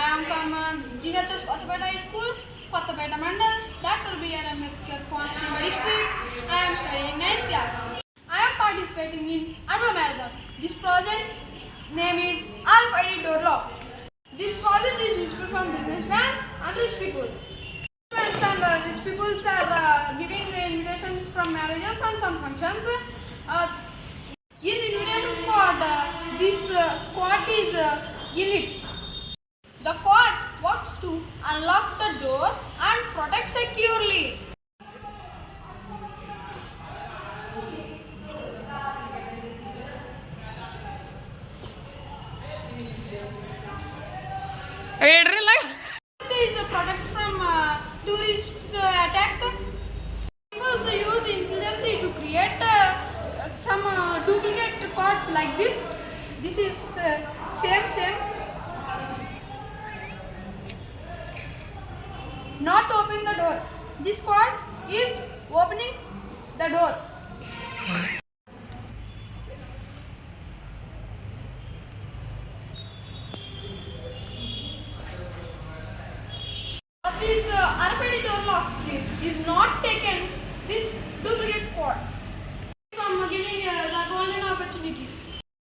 am from GHS Kothapeta School, Kothapeta Mandal, Dr. B.R. Ambedkar Konaseema district. I am studying 9th class. I am participating in Urban Marathon. This project name is RFID door lock. This project is useful for businessmen and rich peoples. Businessmen and rich peoples are giving the invitations from marriages and some functions. In invitation squad, this quad is in it. The quad works to unlock the door and protect securely. It is a product from tourist attack. People use intelligence to create some duplicate cards like this. This is same. Not open the door. This card is opening the door.